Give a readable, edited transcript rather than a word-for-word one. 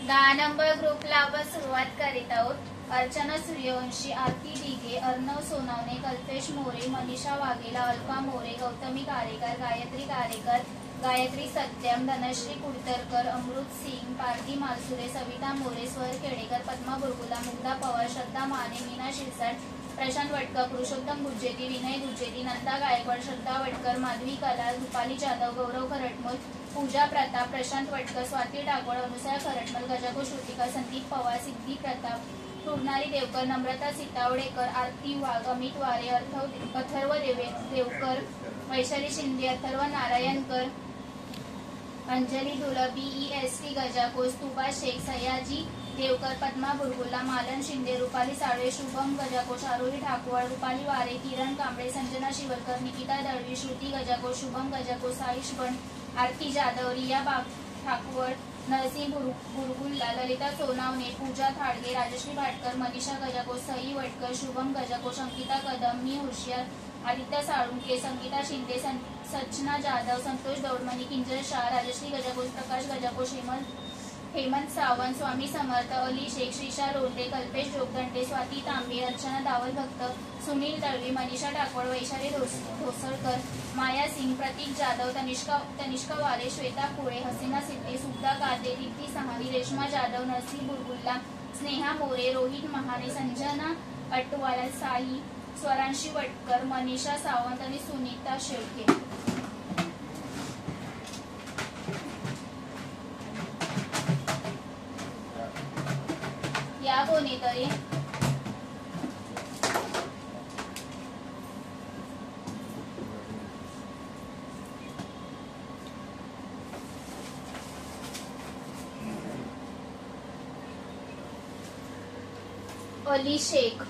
10 number ग्रुपला आपण सुरुवात करीत आहोत. अर्चना सूर्यवंशी, आरती दिघे, अर्णव सोनावणे, कल्पेश मोरे, मनीषा वाघेला, अल्फा मोरे, गौतमी कारेकर, गायत्री कारेकर, गायत्री सत्यम, धनश्री कुडतरकर, अमृत सिंग, पारधी मालसुरे, सविता मोरे, स्वर केडेकर, पद्मा बुरगुला, मुग्धा पवार, श्रद्धा माने, मीना शिरसाट, प्रशांत वटकर, पुरुषोत्तम गुज्जेती, विनय गुज्जेती, नंदा गायकवाड, श्रद्धा वटकर, माधवी कलाल, रुपाली जाधव, गौरव खरटमल, पूजा प्रताप, प्रशांत वटकर, स्वाती टाकोड, अनुसया खरटमल, गजाको श्रुतिका, संदीप पवार, सिद्धी प्रताप, पूर्णाली देवकर, नम्रता सीतावडेकर, आरती वाघ, अमित वारे, अथर्व देवकर, वैशाली शिंदे, अथर्व नारायणकर, अंजली दुला, BEST गजाकोस, तुबा शेख, सयाजी देवकर, पद्मा बुरगुला, मालन शिंदे, रुपाली साळवे, शुभम गजाकोश, आरोही ठाकूर, रुपाली वारे, किरण कांबळे, संजना शिवरकर, निकिता दळवी, श्रुती गजाकोश, शुभम गजाकोश, साईश बन, आरती जाधव, रिया ठाकूर, नरसिंह बुरगुल्ला, ललिता सोनावणे, पूजा थाडगे, राजश्री भाटकर, मनीषा गजाकोश, सई वटकर, शुभम गजाकोश, अंकिता कदम, मी हुशियार, आदित्य साळुंके, संगीता शिंदे, सचना जाधव, संतोष दौडमणी, किंजल शाह, राजश्री गजाकोश, प्रकाश गजाकोश, हेमंत सावंत, स्वामी समर्थ, अली शेख, श्रीशा लोंढे, कल्पेश जोगदंडे, स्वाती तांबे, अर्चना दावल भक्त, सुनील दळवी, मनीषा टाकोड, वैशाली ढोसळकर, माया सिंग, प्रतीक जाधव, तनिष्का वारे, श्वेता कुळे, हसीना सिद्दी, सुद्धा कादे, दीप्ती सहानी, रेश्मा जाधव, नरसिंह बुरगुल्ला, स्नेहा मोरे, रोहित महाने, संजना अटवाल, साई, स्वरांशी वटकर, मनीषा सावंत आणि सुनीता शेळके. या कोणीतरी अली शेख,